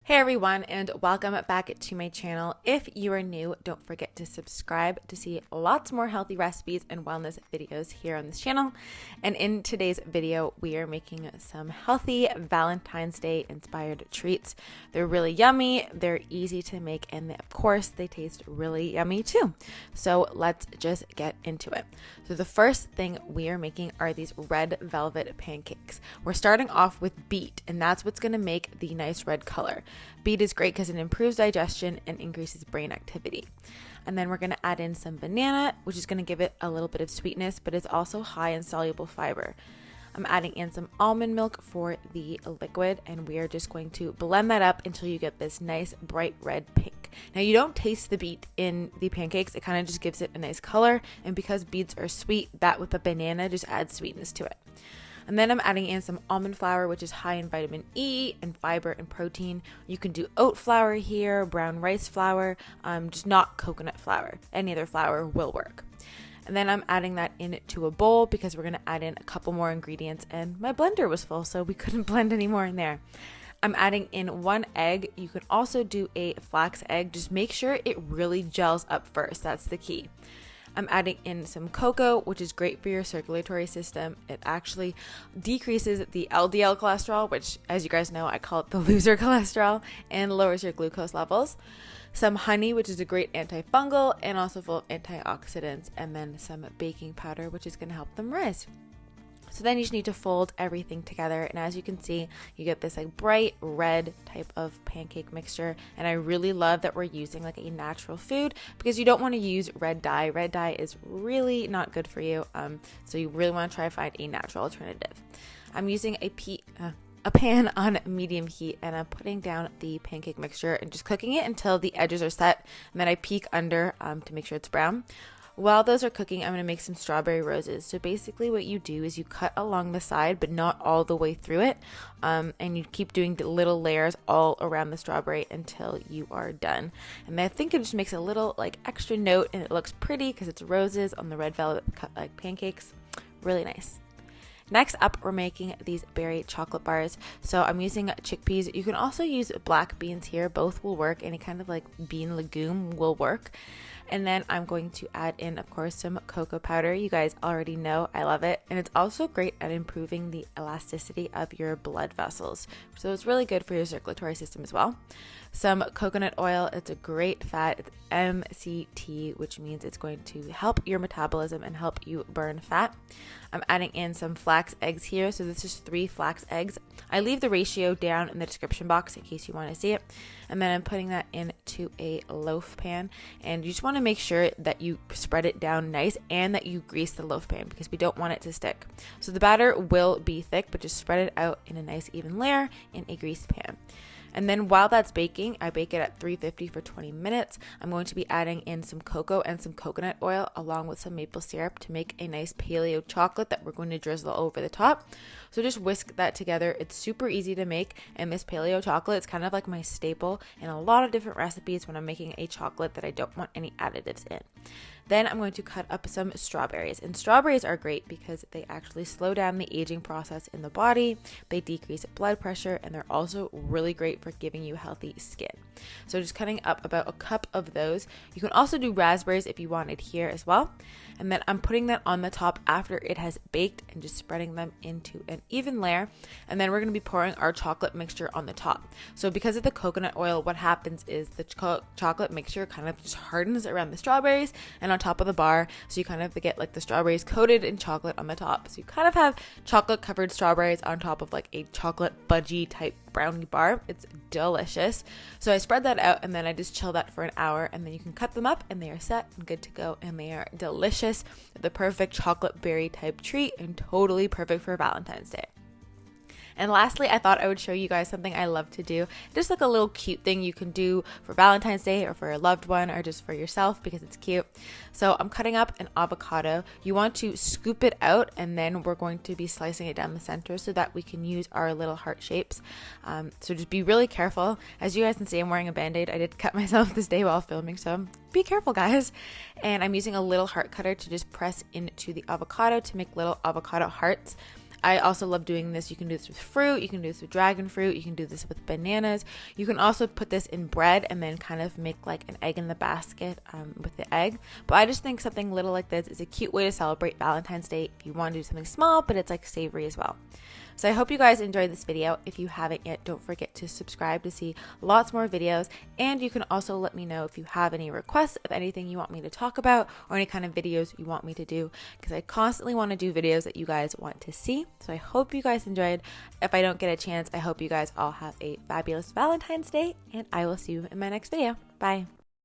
Hey everyone, and welcome back to my channel. If you are new, don't forget to subscribe to see lots more healthy recipes and wellness videos here on this channel. And in today's video, we are making some healthy Valentine's Day inspired treats. They're really yummy, they're easy to make, and of course, they taste really yummy too. So let's just get into it. So the first thing we are making are these red velvet pancakes. We're starting off with beet, and that's what's gonna make the nice red color. Beet is great because it improves digestion and increases brain activity. And then we're going to add in some banana, which is going to give it a little bit of sweetness, but it's also high in soluble fiber. I'm adding in some almond milk for the liquid, and we are just going to blend that up until you get this nice bright red pink. Now you don't taste the beet in the pancakes, it kind of just gives it a nice color, and because beets are sweet, that with the banana just adds sweetness to it. And then I'm adding in some almond flour, which is high in vitamin E and fiber and protein. You can do oat flour here, brown rice flour, just not coconut flour. Any other flour will work. And then I'm adding that into a bowl because we're gonna add in a couple more ingredients, and my blender was full, so we couldn't blend any more in there. I'm adding in 1 egg. You can also do a flax egg. Just make sure it really gels up first. That's the key. I'm adding in some cocoa, which is great for your circulatory system. It actually decreases the LDL cholesterol, which, as you guys know, I call it the loser cholesterol, and lowers your glucose levels. Some honey, which is a great antifungal and also full of antioxidants, and then some baking powder, which is going to help them rise. So then you just need to fold everything together, and as you can see, you get this like bright red type of pancake mixture. And I really love that we're using like a natural food because you don't want to use red dye. Red dye is really not good for you, so you really want to try to find a natural alternative. I'm using a pan on medium heat, and I'm putting down the pancake mixture and just cooking it until the edges are set, and then I peek under to make sure it's brown. While those are cooking, I'm going to make some strawberry roses. So basically what you do is you cut along the side, but not all the way through it. And you keep doing the little layers all around the strawberry until you are done. And I think it just makes a little like extra note, and it looks pretty because it's roses on the red velvet like pancakes. Really nice. Next up, we're making these berry chocolate bars. So I'm using chickpeas. You can also use black beans here. Both will work. Any kind of like bean legume will work. And then I'm going to add in, of course, some cocoa powder. You guys already know I love it. And it's also great at improving the elasticity of your blood vessels. So it's really good for your circulatory system as well. Some coconut oil. It's a great fat. It's MCT, which means it's going to help your metabolism and help you burn fat. I'm adding in some flax eggs here. So this is 3 flax eggs. I leave the ratio down in the description box in case you want to see it. And then I'm putting that into a loaf pan. And you just want to make sure that you spread it down nice and that you grease the loaf pan because we don't want it to stick. So the batter will be thick, but just spread it out in a nice even layer in a greased pan. And then while that's baking, I bake it at 350 for 20 minutes. I'm going to be adding in some cocoa and some coconut oil along with some maple syrup to make a nice paleo chocolate that we're going to drizzle over the top. So just whisk that together. It's super easy to make, and this paleo chocolate is kind of like my staple in a lot of different recipes when I'm making a chocolate that I don't want any additives in. Then I'm going to cut up some strawberries, and strawberries are great because they actually slow down the aging process in the body, they decrease blood pressure, and they're also really great for giving you healthy skin. So just cutting up about a cup of those. You can also do raspberries if you wanted here as well. And then I'm putting that on the top after it has baked and just spreading them into an even layer. And then we're going to be pouring our chocolate mixture on the top. So because of the coconut oil, what happens is the chocolate mixture kind of just hardens around the strawberries and on top of the bar. So you kind of get like the strawberries coated in chocolate on the top. So you kind of have chocolate covered strawberries on top of like a chocolate fudgy type brownie bar. It's delicious. So I spread that out and then I just chill that for an hour, and then you can cut them up and they are set and good to go, and they are delicious. The perfect chocolate berry type treat and totally perfect for Valentine's Day. And lastly, I thought I would show you guys something I love to do. Just like a little cute thing you can do for Valentine's Day or for a loved one or just for yourself because it's cute. So I'm cutting up an avocado. You want to scoop it out, and then we're going to be slicing it down the center so that we can use our little heart shapes. So just be really careful. As you guys can see, I'm wearing a Band-Aid. I did cut myself this day while filming, so be careful, guys. And I'm using a little heart cutter to just press into the avocado to make little avocado hearts. I also love doing this. You can do this with fruit, you can do this with dragon fruit, you can do this with bananas. You can also put this in bread and then kind of make like an egg in the basket with the egg. But I just think something little like this is a cute way to celebrate Valentine's Day if you want to do something small, but it's like savory as well. So I hope you guys enjoyed this video. If you haven't yet, don't forget to subscribe to see lots more videos. And you can also let me know if you have any requests of anything you want me to talk about or any kind of videos you want me to do, because I constantly want to do videos that you guys want to see. So I hope you guys enjoyed. If I don't get a chance, I hope you guys all have a fabulous Valentine's Day, and I will see you in my next video. Bye.